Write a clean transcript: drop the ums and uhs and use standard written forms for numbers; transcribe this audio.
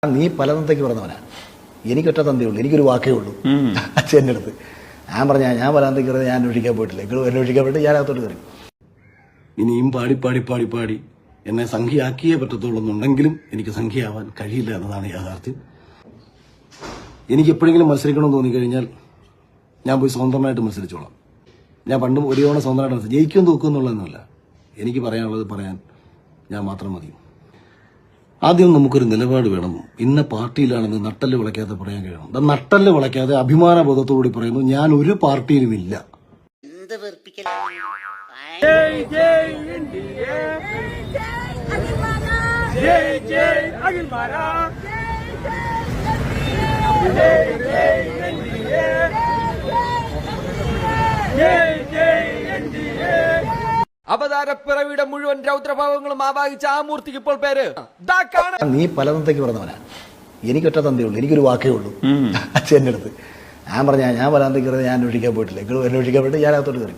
നീ പലതന്തയ്ക്ക് പറഞ്ഞവനാ. എനിക്കൊറ്റ തന്തയുള്ളൂ, എനിക്കൊരു വാക്കേ ഉള്ളൂ അച്ഛൻ്റെ അടുത്ത്. ഞാൻ പറഞ്ഞാൽ ഞാൻ പലതന്തയ്ക്ക് പറഞ്ഞാൽ ഞാൻ അന്വേഷിക്കാൻ പോയിട്ടില്ല, അന്വേഷിക്കാൻ പോയിട്ട് ഞാൻ അകത്തോട്ട് കയറി. ഇനിയും പാടി പാടി പാടി പാടി എന്നെ സംഖ്യയാക്കിയേ പറ്റത്തുള്ളൂ എന്നുണ്ടെങ്കിലും എനിക്ക് സംഖ്യയാവാൻ കഴിയില്ല എന്നതാണ് യാഥാർത്ഥ്യം. എനിക്ക് എപ്പോഴെങ്കിലും മത്സരിക്കണമെന്ന് തോന്നിക്കഴിഞ്ഞാൽ ഞാൻ പോയി സ്വതന്ത്രമായിട്ട് മത്സരിച്ചോളാം. ഞാൻ പണ്ടും ഒരു തവണ സ്വന്തമായിട്ട് മത്സരിച്ചു, ജയിക്കും തോക്കും എന്നുള്ളതൊന്നുമല്ല. എനിക്ക് പറയാനുള്ളത് പറയാൻ ഞാൻ മാത്രം മതി. ആദ്യം നമുക്കൊരു നിലപാട് വേണം. ഇന്ന പാർട്ടിയിലാണെന്ന് നട്ടല് വിളയ്ക്കാതെ പറയാൻ കഴിയണം. നട്ടല് വിളയ്ക്കാതെ അഭിമാനബോധത്തോടുകൂടി പറയുന്നു, ഞാൻ ഒരു പാർട്ടിയിലുമില്ല. അവതാരപ്പിറവിയുടെ മുഴുവൻ രൗദ്രഭാവങ്ങളും ആവാഹിച്ച ആ മൂർത്തിക്ക് ഇപ്പോൾ പേര് നീ പലതന്തയ്ക്ക് പറഞ്ഞവനാ. എനിക്കൊറ്റ തന്തയുള്ളൂ, എനിക്കൊരു വാക്കേ ഉള്ളൂ അച്ഛൻ്റെ അടുത്ത്. ഞാൻ പറഞ്ഞാൽ ഞാൻ പലതന്തയ്ക്ക് പറഞ്ഞാൽ ഞാൻ അന്വേഷിക്കാൻ പോയിട്ടില്ല, അന്വേഷിക്കാൻ പോയിട്ട് ഞാൻ അകത്തോട്ട് കയറി.